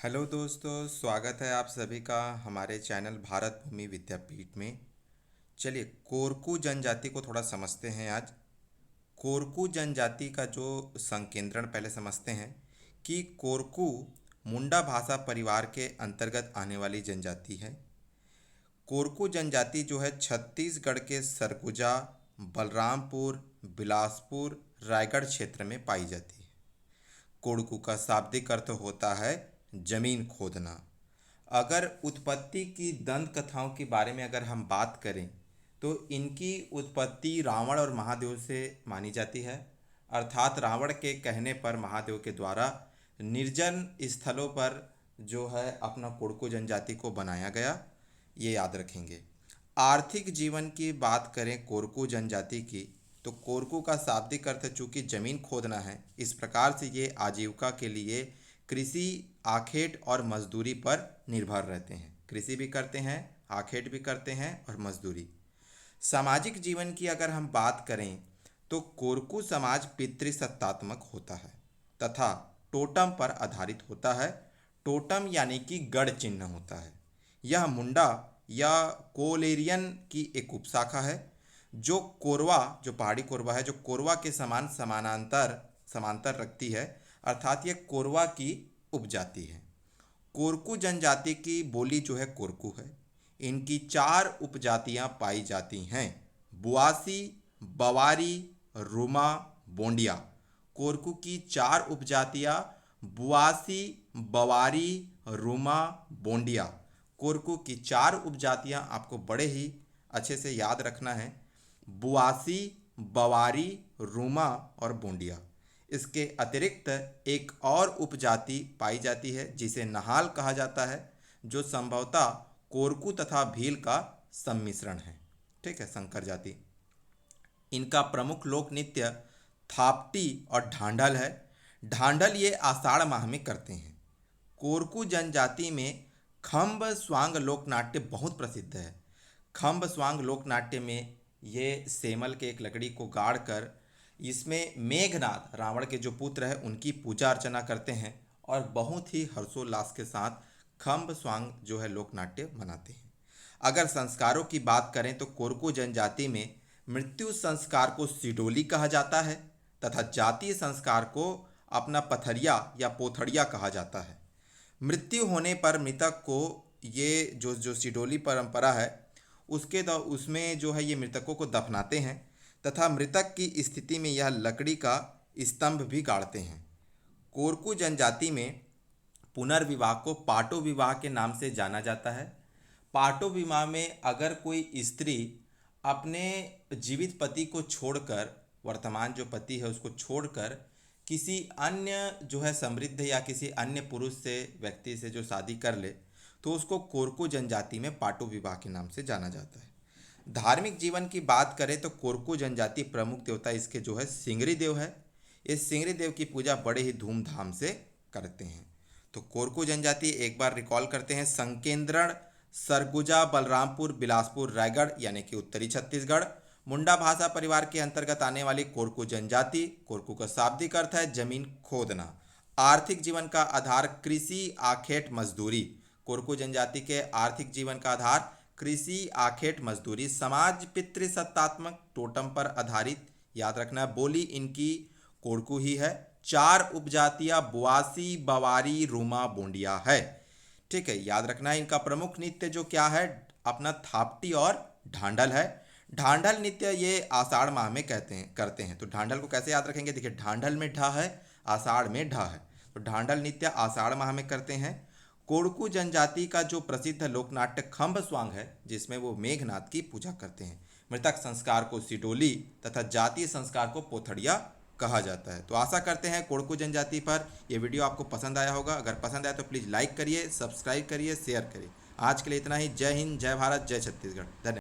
Hello दोस्तों, स्वागत है आप सभी का हमारे चैनल भारत भूमि विद्यापीठ में। चलिए कोरकू जनजाति को थोड़ा समझते हैं आज। कोरकू जनजाति का जो संकेंद्रण पहले समझते हैं कि कोरकू मुंडा भाषा परिवार के अंतर्गत आने वाली जनजाति है। कोरकू जनजाति जो है छत्तीसगढ़ के सरगुजा, बलरामपुर, बिलासपुर, रायगढ़ क्षेत्र में पाई जाती है। कोड़कू का शाब्दिक अर्थ होता है जमीन खोदना। अगर उत्पत्ति की दंत कथाओं के बारे में अगर हम बात करें तो इनकी उत्पत्ति रावण और महादेव से मानी जाती है। अर्थात रावण के कहने पर महादेव के द्वारा निर्जन स्थलों पर जो है अपना कोड़कू जनजाति को बनाया गया, ये याद रखेंगे। आर्थिक जीवन की बात करें कोरकू जनजाति की, तो कोरकू का शाब्दिक अर्थ चूँकि जमीन खोदना है, इस प्रकार से ये आजीविका के लिए कृषि, आखेट और मजदूरी पर निर्भर रहते हैं। कृषि भी करते हैं, आखेट भी करते हैं और मजदूरी। सामाजिक जीवन की अगर हम बात करें तो कोरकू समाज पितृसत्तात्मक होता है तथा टोटम पर आधारित होता है। टोटम यानी कि गढ़ चिन्ह होता है। यह मुंडा या कोलेरियन की एक उपशाखा है जो कोरवा, जो पहाड़ी कोरवा है, जो कोरवा के समान समांतर रखती है। अर्थात ये कोरवा की उपजाति है। कोरकू जनजाति की बोली जो है कोरकू है। इनकी 4 उपजातियां पाई जाती हैं: बुआसी, बवारी, रुमा, बोंडिया। कोरकू की 4 उपजातियां बुआसी, बवारी, रुमा, बोंडिया। कोरकू की 4 उपजातियां आपको बड़े ही अच्छे से याद रखना है: बुआसी, बवारी, रुमा और बोंडिया। इसके अतिरिक्त एक और उपजाति पाई जाती है जिसे नहाल कहा जाता है, जो संभवतः कोरकू तथा भील का सम्मिश्रण है। ठीक है, संकर जाति। इनका प्रमुख लोक नृत्य थापटी और ढांढल है। ढांढल ये आषाढ़ माह में करते हैं। कोरकू जनजाति में खम्ब स्वांग लोकनाट्य बहुत प्रसिद्ध है। खम्ब स्वांग लोकनाट्य में ये सेमल के एक लकड़ी को गाड़ कर इसमें मेघनाद, रावण के जो पुत्र है, उनकी पूजा अर्चना करते हैं और बहुत ही हर्षोल्लास के साथ खम्ब स्वांग जो है लोकनाट्य मनाते हैं। अगर संस्कारों की बात करें तो कोरकू जनजाति में मृत्यु संस्कार को सिडोली कहा जाता है तथा जातीय संस्कार को अपना पथरिया या पोथड़िया कहा जाता है। मृत्यु होने पर मृतक को ये जो सिडोली परंपरा है उसमें जो है ये मृतकों को दफनाते हैं तथा मृतक की स्थिति में यह लकड़ी का स्तंभ भी गाड़ते हैं। कोरकू जनजाति में पुनर्विवाह को पाटो विवाह के नाम से जाना जाता है। पाटो विवाह में अगर कोई स्त्री अपने जीवित पति को छोड़कर, वर्तमान जो पति है उसको छोड़कर किसी अन्य जो है समृद्ध या किसी अन्य पुरुष से, व्यक्ति से जो शादी कर ले, तो उसको कोरकू जनजाति में पाटो विवाह के नाम से जाना जाता है। धार्मिक जीवन की बात करें तो कोरकू जनजाति प्रमुख देवता इसके जो है सिंगरी देव है। इस सिंगरी देव की पूजा बड़े ही धूमधाम से करते हैं। तो कोरकू जनजाति एक बार रिकॉल करते हैं: संकेंद्रण सरगुजा, बलरामपुर, बिलासपुर, रायगढ़ यानी कि उत्तरी छत्तीसगढ़। मुंडा भाषा परिवार के अंतर्गत आने वाली कोरकू जनजाति। कोरकू का शाब्दिक अर्थ है जमीन खोदना। आर्थिक जीवन का आधार कृषि, आखेट, मजदूरी। कोरकू जनजाति के आर्थिक जीवन का आधार कृषि, आखेट, मजदूरी। समाज पितृसत्तात्मक, टोटम पर आधारित, याद रखना। बोली इनकी कोरकू ही है। 4 उपजातियां बुआसी, बवारी, रुमा, बोंडिया है। ठीक है, याद रखना है। इनका प्रमुख नृत्य जो क्या है, अपना थापटी और ढांढल है। ढांढल नृत्य ये आषाढ़ माह में करते हैं। तो ढांढल को कैसे याद रखेंगे? देखिए, ढांढल में ढा है, आषाढ़ में ढा है, तो ढांढल नृत्य आषाढ़ माह में करते हैं। कोरकू जनजाति का जो प्रसिद्ध लोकनाट्य खम्ब स्वांग है, जिसमें वो मेघनाद की पूजा करते हैं। मृतक संस्कार को सिडोली तथा जातीय संस्कार को पोथड़िया कहा जाता है। तो आशा करते हैं कोरकू जनजाति पर यह वीडियो आपको पसंद आया होगा। अगर पसंद आया तो प्लीज़ लाइक करिए, सब्सक्राइब करिए, शेयर करिए। आज के लिए इतना ही। जय हिंद, जय भारत, जय छत्तीसगढ़। धन्यवाद।